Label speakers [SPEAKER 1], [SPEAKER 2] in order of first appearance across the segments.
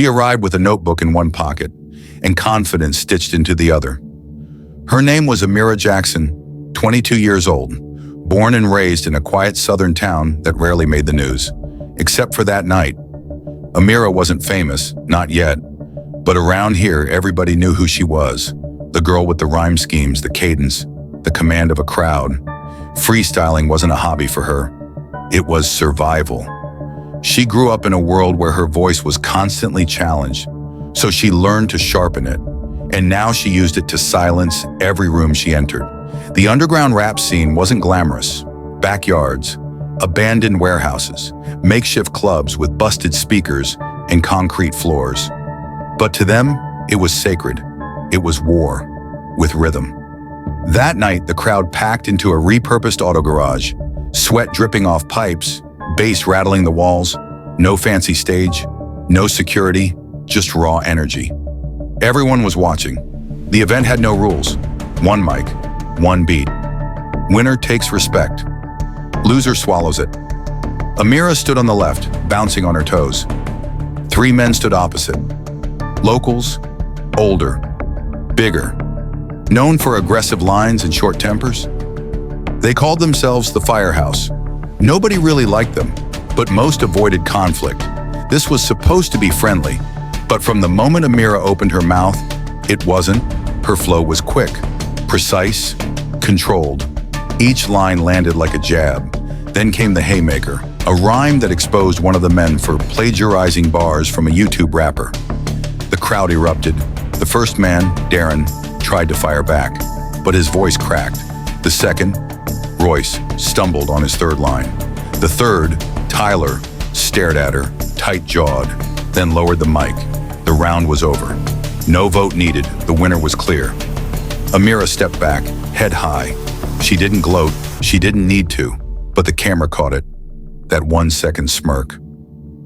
[SPEAKER 1] She arrived with a notebook in one pocket and confidence stitched into the other. Her name was Amira Jackson, 22 years old, born and raised in a quiet southern town that rarely made the news, except for that night. Amira wasn't famous, not yet, but around here everybody knew who she was. The girl with the rhyme schemes, the cadence, the command of a crowd. Freestyling wasn't a hobby for her. It was survival. She grew up in a world where her voice was constantly challenged, so she learned to sharpen it, and now she used it to silence every room she entered. The underground rap scene wasn't glamorous. Backyards, abandoned warehouses, makeshift clubs with busted speakers and concrete floors. But to them, it was sacred. It was war, with rhythm. That night, the crowd packed into a repurposed auto garage, sweat dripping off pipes, bass rattling the walls, no fancy stage, no security, just raw energy. Everyone was watching. The event had no rules. One mic, one beat. Winner takes respect. Loser swallows it. Amira stood on the left, bouncing on her toes. Three men stood opposite. Locals, older, bigger, known for aggressive lines and short tempers. They called themselves the Firehouse. Nobody really liked them, but most avoided conflict. This was supposed to be friendly, but from the moment Amira opened her mouth, it wasn't. Her flow was quick, precise, controlled. Each line landed like a jab. Then came the haymaker, a rhyme that exposed one of the men for plagiarizing bars from a YouTube rapper. The crowd erupted. The first man, Darren, tried to fire back, but his voice cracked. The second, Royce, stumbled on his third line. The third, Tyler, stared at her, tight-jawed, then lowered the mic. The round was over. No vote needed. The winner was clear. Amira stepped back, head high. She didn't gloat. She didn't need to, but the camera caught it. That 1 second smirk.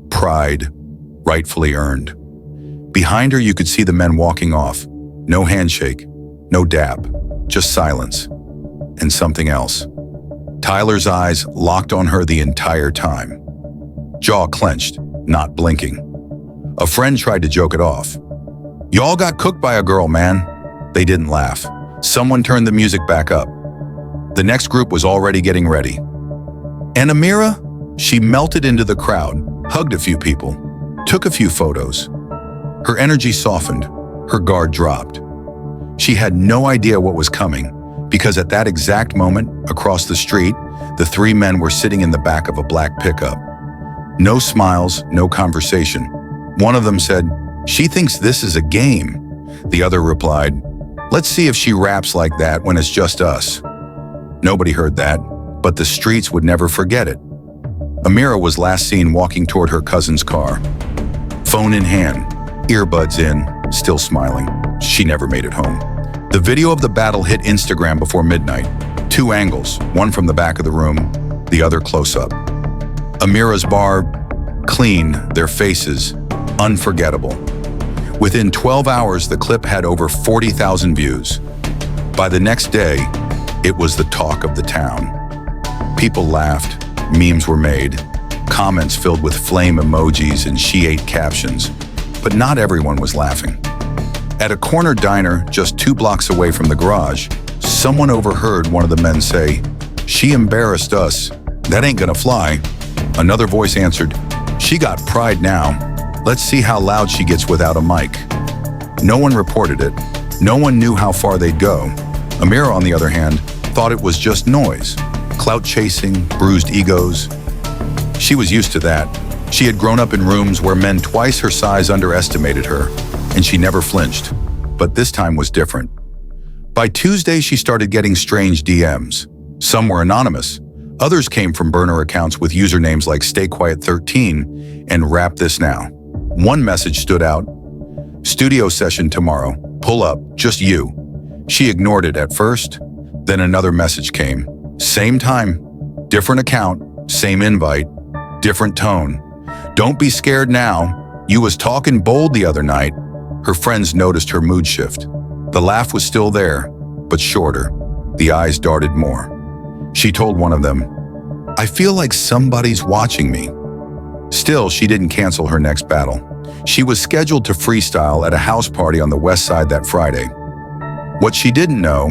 [SPEAKER 1] Pride, rightfully earned. Behind her, you could see the men walking off. No handshake, no dab, just silence. And something else. Tyler's eyes locked on her the entire time. Jaw clenched, not blinking. A friend tried to joke it off. "Y'all got cooked by a girl, man." They didn't laugh. Someone turned the music back up. The next group was already getting ready. And Amira? She melted into the crowd, hugged a few people, took a few photos. Her energy softened, her guard dropped. She had no idea what was coming, because at that exact moment, across the street, the three men were sitting in the back of a black pickup. No smiles, no conversation. One of them said, "She thinks this is a game." The other replied, "Let's see if she raps like that when it's just us." Nobody heard that, but the streets would never forget it. Amira was last seen walking toward her cousin's car. Phone in hand, earbuds in, still smiling. She never made it home. The video of the battle hit Instagram before midnight. 2 angles, one from the back of the room, the other close up. Amira's bar, clean, their faces, unforgettable. Within 12 hours, the clip had over 40,000 views. By the next day, it was the talk of the town. People laughed, memes were made, comments filled with flame emojis and she ate captions, but not everyone was laughing. At a corner diner just 2 blocks away from the garage, someone overheard one of the men say, "She embarrassed us. That ain't gonna fly." Another voice answered, "She got pride now. Let's see how loud she gets without a mic." No one reported it. No one knew how far they'd go. Amira, on the other hand, thought it was just noise, clout chasing, bruised egos. She was used to that. She had grown up in rooms where men twice her size underestimated her, and she never flinched. But this time was different. By Tuesday, she started getting strange DMs. Some were anonymous. Others came from burner accounts with usernames like StayQuiet13 and Rap This Now. One message stood out. "Studio session tomorrow. Pull up, just you." She ignored it at first. Then another message came. Same time, different account, same invite, different tone. "Don't be scared now. You was talking bold the other night." Her friends noticed her mood shift. The laugh was still there, but shorter. The eyes darted more. She told one of them, "I feel like somebody's watching me." Still, she didn't cancel her next battle. She was scheduled to freestyle at a house party on the west side that Friday. What she didn't know,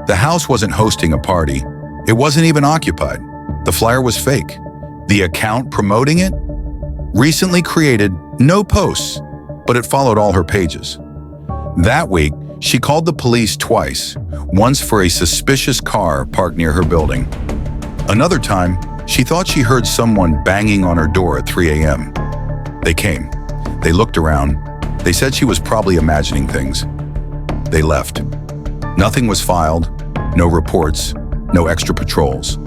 [SPEAKER 1] the house wasn't hosting a party. It wasn't even occupied. The flyer was fake. The account promoting it? Recently created, no posts, but it followed all her pages. That week, she called the police twice, once for a suspicious car parked near her building. Another time, she thought she heard someone banging on her door at 3 a.m. They came. They looked around. They said she was probably imagining things. They left. Nothing was filed, no reports, no extra patrols.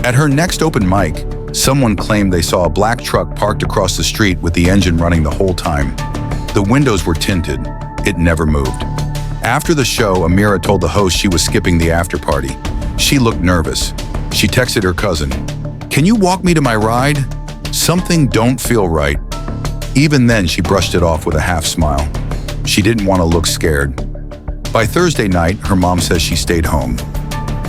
[SPEAKER 1] At her next open mic, someone claimed they saw a black truck parked across the street with the engine running the whole time. The windows were tinted. It never moved. After the show, Amira told the host she was skipping the after party. She looked nervous. She texted her cousin, "Can you walk me to my ride? Something don't feel right." Even then, she brushed it off with a half smile. She didn't want to look scared. By Thursday night, her mom says she stayed home.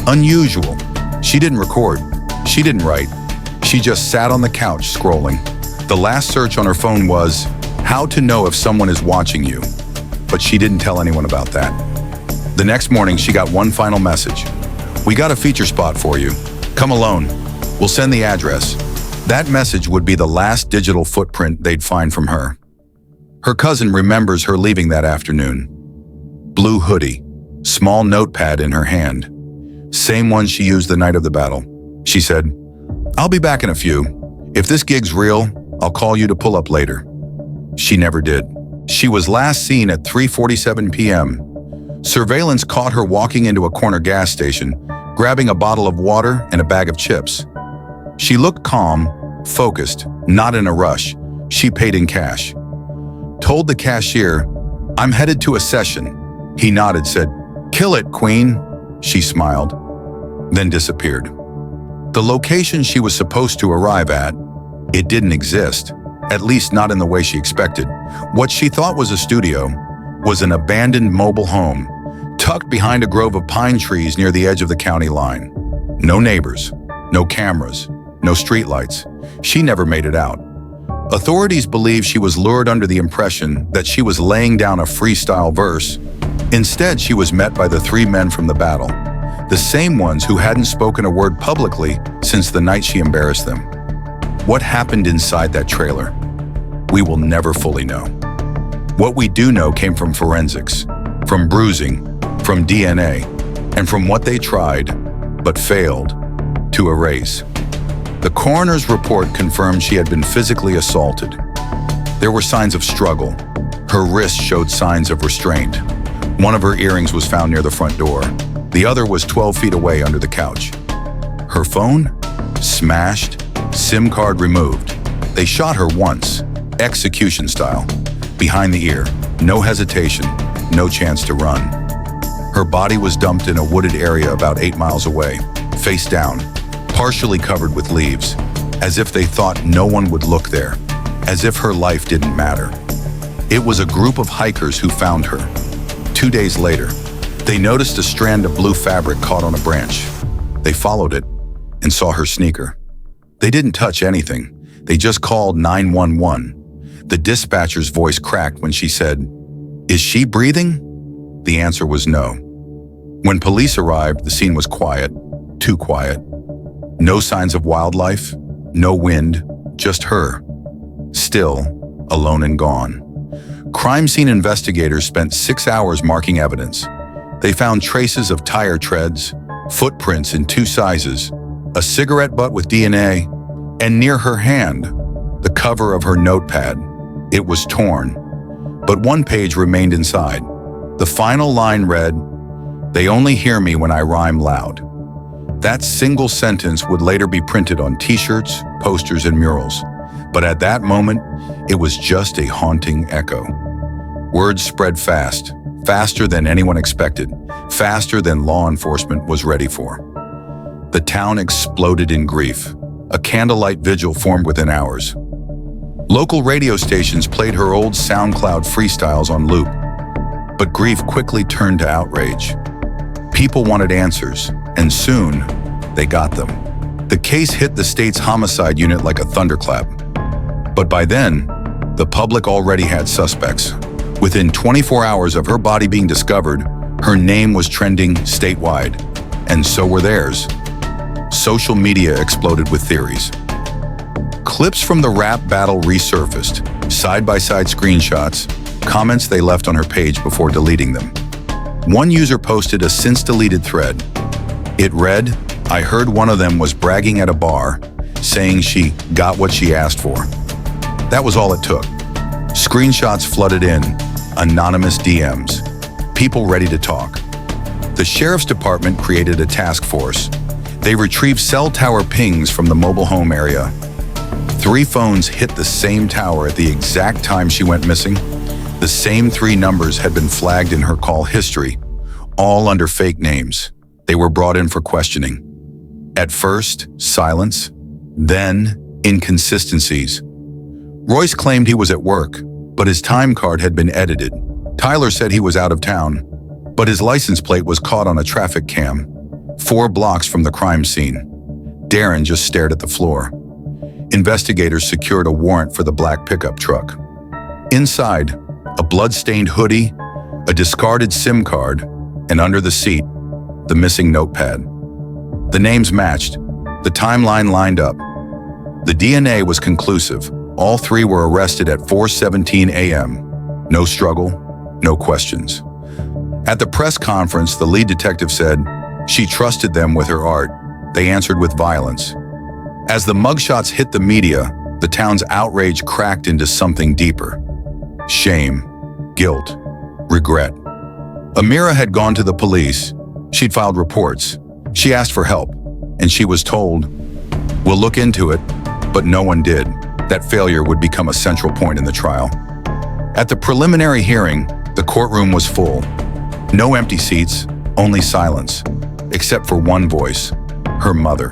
[SPEAKER 1] Unusual. She didn't record. She didn't write. She just sat on the couch scrolling. The last search on her phone was, "How to know if someone is watching you." But she didn't tell anyone about that. The next morning, she got one final message. "We got a feature spot for you. Come alone. We'll send the address." That message would be the last digital footprint they'd find from her. Her cousin remembers her leaving that afternoon. Blue hoodie, small notepad in her hand. Same one she used the night of the battle. She said, "I'll be back in a few. If this gig's real, I'll call you to pull up later." She never did. She was last seen at 3:47 p.m. Surveillance caught her walking into a corner gas station, grabbing a bottle of water and a bag of chips. She looked calm, focused, not in a rush. She paid in cash. Told the cashier, "I'm headed to a session." He nodded, said, "Kill it, Queen." She smiled, then disappeared. The location she was supposed to arrive at, it didn't exist, at least not in the way she expected. What she thought was a studio was an abandoned mobile home, tucked behind a grove of pine trees near the edge of the county line. No neighbors, no cameras, no streetlights. She never made it out. Authorities believe she was lured under the impression that she was laying down a freestyle verse. Instead, she was met by the three men from the battle, the same ones who hadn't spoken a word publicly since the night she embarrassed them. What happened inside that trailer? We will never fully know. What we do know came from forensics, from bruising, from DNA, and from what they tried, but failed, to erase. The coroner's report confirmed she had been physically assaulted. There were signs of struggle. Her wrist showed signs of restraint. One of her earrings was found near the front door. The other was 12 feet away under the couch. Her phone? Smashed. SIM card removed. They shot her once, execution style, behind the ear. No hesitation, no chance to run. Her body was dumped in a wooded area about 8 miles away, face down, partially covered with leaves, as if they thought no one would look there, as if her life didn't matter. It was a group of hikers who found her. 2 days later, they noticed a strand of blue fabric caught on a branch. They followed it and saw her sneaker. They didn't touch anything. They just called 911. The dispatcher's voice cracked when she said, "Is she breathing?" The answer was no. When police arrived, the scene was quiet, too quiet. No signs of wildlife, no wind, just her. Still, alone and gone. Crime scene investigators spent 6 hours marking evidence. They found traces of tire treads, footprints in 2 sizes, a cigarette butt with DNA, and near her hand, the cover of her notepad. It was torn, but one page remained inside. The final line read, "They only hear me when I rhyme loud." That single sentence would later be printed on t-shirts, posters, and murals. But at that moment, it was just a haunting echo. Words spread fast, faster than anyone expected, faster than law enforcement was ready for. The town exploded in grief. A candlelight vigil formed within hours. Local radio stations played her old SoundCloud freestyles on loop. But grief quickly turned to outrage. People wanted answers, and soon, they got them. The case hit the state's homicide unit like a thunderclap. But by then, The public already had suspects. Within 24 hours of her body being discovered, her name was trending statewide, and so were theirs. Social media exploded with theories. Clips from the rap battle resurfaced, side-by-side screenshots, comments they left on her page before deleting them. One user posted a since-deleted thread. It read, "I heard one of them was bragging at a bar, saying she got what she asked for." That was all it took. Screenshots flooded in, anonymous DMs, people ready to talk. The sheriff's department created a task force. They retrieved cell tower pings from the mobile home area. 3 phones hit the same tower at the exact time she went missing. The same 3 numbers had been flagged in her call history, all under fake names. They were brought in for questioning. At first, silence, then inconsistencies. Royce claimed he was at work, but his time card had been edited. Tyler said he was out of town, but his license plate was caught on a traffic cam, 4 blocks from the crime scene. Darren just stared at the floor. Investigators secured a warrant for the black pickup truck. Inside, a blood-stained hoodie, a discarded SIM card, and under the seat, the missing notepad. The names matched. The timeline lined up. The DNA was conclusive. All 3 were arrested at 4:17 a.m. No struggle, no questions. At the press conference, the lead detective said she trusted them with her art. They answered with violence. As the mugshots hit the media, the town's outrage cracked into something deeper. Shame, guilt, regret. Amira had gone to the police. She'd filed reports. She asked for help, and she was told, "We'll look into it," but no one did. That failure would become a central point in the trial. At the preliminary hearing, the courtroom was full. No empty seats, only silence, except for one voice, her mother.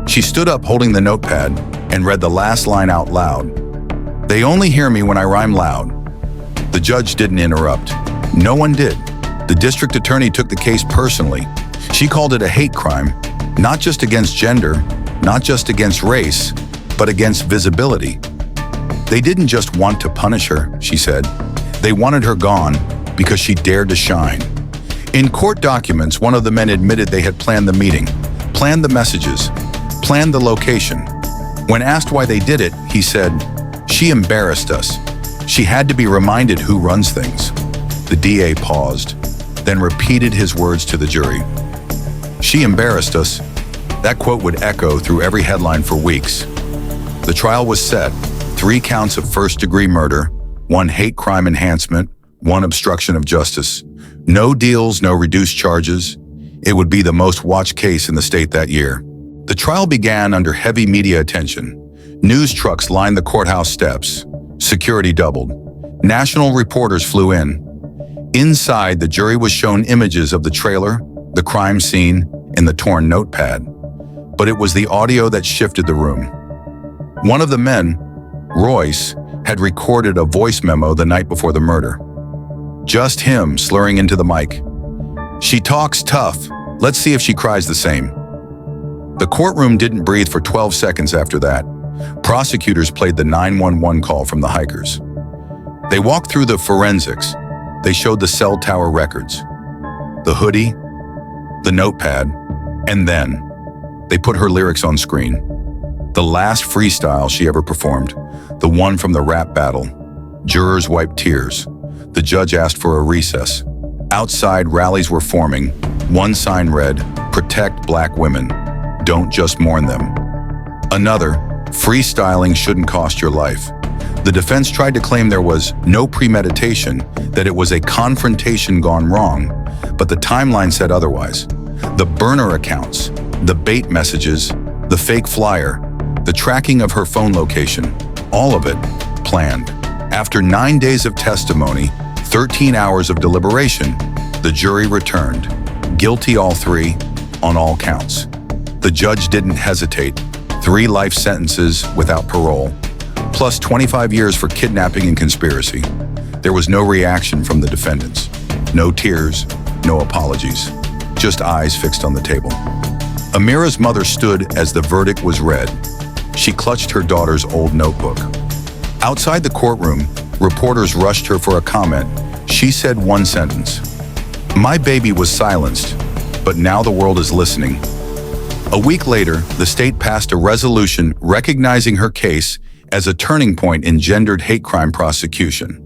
[SPEAKER 1] She stood up holding the notepad and read the last line out loud. "They only hear me when I rhyme loud." The judge didn't interrupt. No one did. The district attorney took the case personally. She called it a hate crime, not just against gender, not just against race, but against visibility. They didn't just want to punish her, she said. They wanted her gone because she dared to shine. In court documents, one of the men admitted they had planned the meeting, planned the messages, planned the location. When asked why they did it, he said, "She embarrassed us. She had to be reminded who runs things." The DA paused, then repeated his words to the jury. "She embarrassed us." That quote would echo through every headline for weeks. The trial was set, 3 counts of first-degree murder, 1 hate crime enhancement, 1 obstruction of justice. No deals, no reduced charges. It would be the most watched case in the state that year. The trial began under heavy media attention. News trucks lined the courthouse steps. Security doubled. National reporters flew in. Inside, the jury was shown images of the trailer, the crime scene, and the torn notepad. But it was the audio that shifted the room. One of the men, Royce, had recorded a voice memo the night before the murder. Just him slurring into the mic. "She talks tough. Let's see if she cries the same." The courtroom didn't breathe for 12 seconds after that. Prosecutors played the 911 call from the hikers. They walked through the forensics. They showed the cell tower records, the hoodie, the notepad, and then they put her lyrics on screen. The last freestyle she ever performed, the one from the rap battle. Jurors wiped tears. The judge asked for a recess. Outside, rallies were forming. One sign read, "Protect Black women. Don't just mourn them." Another, "Freestyling shouldn't cost your life." The defense tried to claim there was no premeditation, that it was a confrontation gone wrong, but the timeline said otherwise. The burner accounts, the bait messages, the fake flyer, the tracking of her phone location, all of it planned. After 9 days of testimony, 13 hours of deliberation, the jury returned. Guilty all 3, on all counts. The judge didn't hesitate. 3 life sentences without parole, plus 25 years for kidnapping and conspiracy. There was no reaction from the defendants. No tears, no apologies. Just eyes fixed on the table. Amira's mother stood as the verdict was read. She clutched her daughter's old notebook. Outside the courtroom, reporters rushed her for a comment. She said one sentence: "My baby was silenced, but now the world is listening." A week later, the state passed a resolution recognizing her case as a turning point in gendered hate crime prosecution.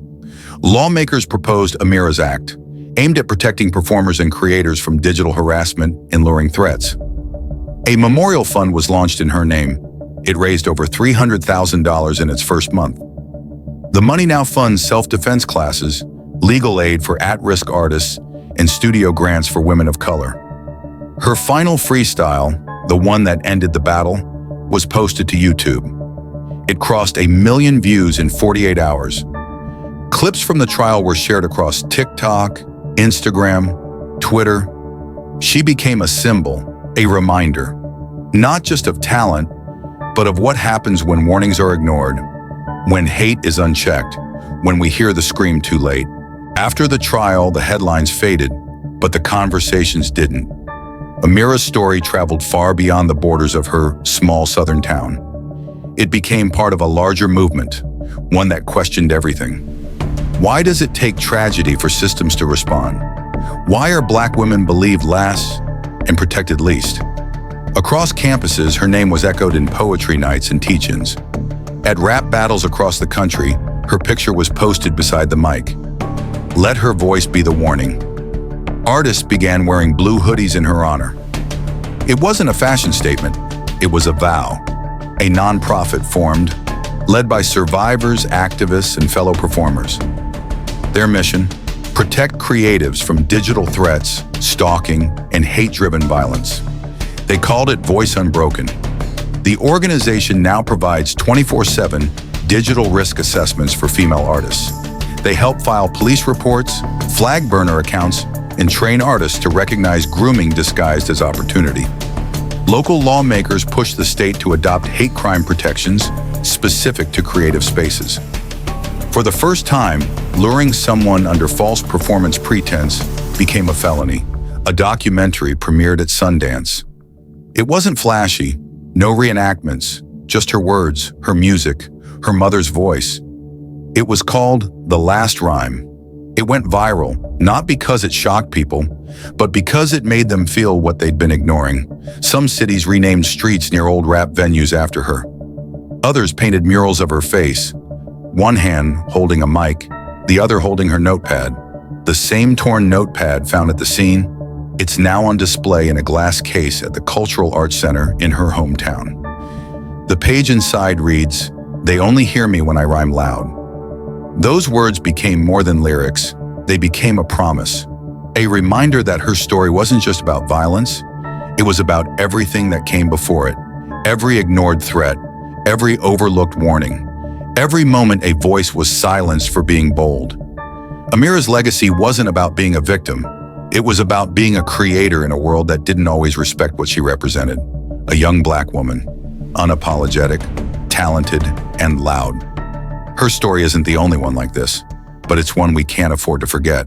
[SPEAKER 1] Lawmakers proposed Amira's Act, aimed at protecting performers and creators from digital harassment and luring threats. A memorial fund was launched in her name. It raised over $300,000 in its first month. The money now funds self-defense classes, legal aid for at-risk artists, and studio grants for women of color. Her final freestyle, the one that ended the battle, was posted to YouTube. It crossed 1 million views in 48 hours. Clips from the trial were shared across TikTok, Instagram, Twitter. She became a symbol, a reminder, not just of talent, but of what happens when warnings are ignored, when hate is unchecked, when we hear the scream too late. After the trial, the headlines faded, but the conversations didn't. Amira's story traveled far beyond the borders of her small southern town. It became part of a larger movement, one that questioned everything. Why does it take tragedy for systems to respond? Why are Black women believed last and protected least? Across campuses, her name was echoed in poetry nights and teach-ins. At rap battles across the country, her picture was posted beside the mic. Let her voice be the warning. Artists began wearing blue hoodies in her honor. It wasn't a fashion statement, it was a vow. A nonprofit formed, led by survivors, activists, and fellow performers. Their mission: protect creatives from digital threats, stalking, and hate-driven violence. They called it Voice Unbroken. The organization now provides 24/7 digital risk assessments for female artists. They help file police reports, flag burner accounts, and train artists to recognize grooming disguised as opportunity. Local lawmakers push the state to adopt hate crime protections specific to creative spaces. For the first time, luring someone under false performance pretense became a felony. A documentary premiered at Sundance. It wasn't flashy, no reenactments, just her words, her music, her mother's voice. It was called The Last Rhyme. It went viral, not because it shocked people, but because it made them feel what they'd been ignoring. Some cities renamed streets near old rap venues after her. Others painted murals of her face, one hand holding a mic, the other holding her notepad. The same torn notepad found at the scene, it's now on display in a glass case at the Cultural Arts Center in her hometown. The page inside reads, "They only hear me when I rhyme loud." Those words became more than lyrics. They became a promise, a reminder that her story wasn't just about violence, it was about everything that came before it, every ignored threat, every overlooked warning, every moment a voice was silenced for being bold. Amira's legacy wasn't about being a victim, it was about being a creator in a world that didn't always respect what she represented. A young Black woman, unapologetic, talented, and loud. Her story isn't the only one like this, but it's one we can't afford to forget.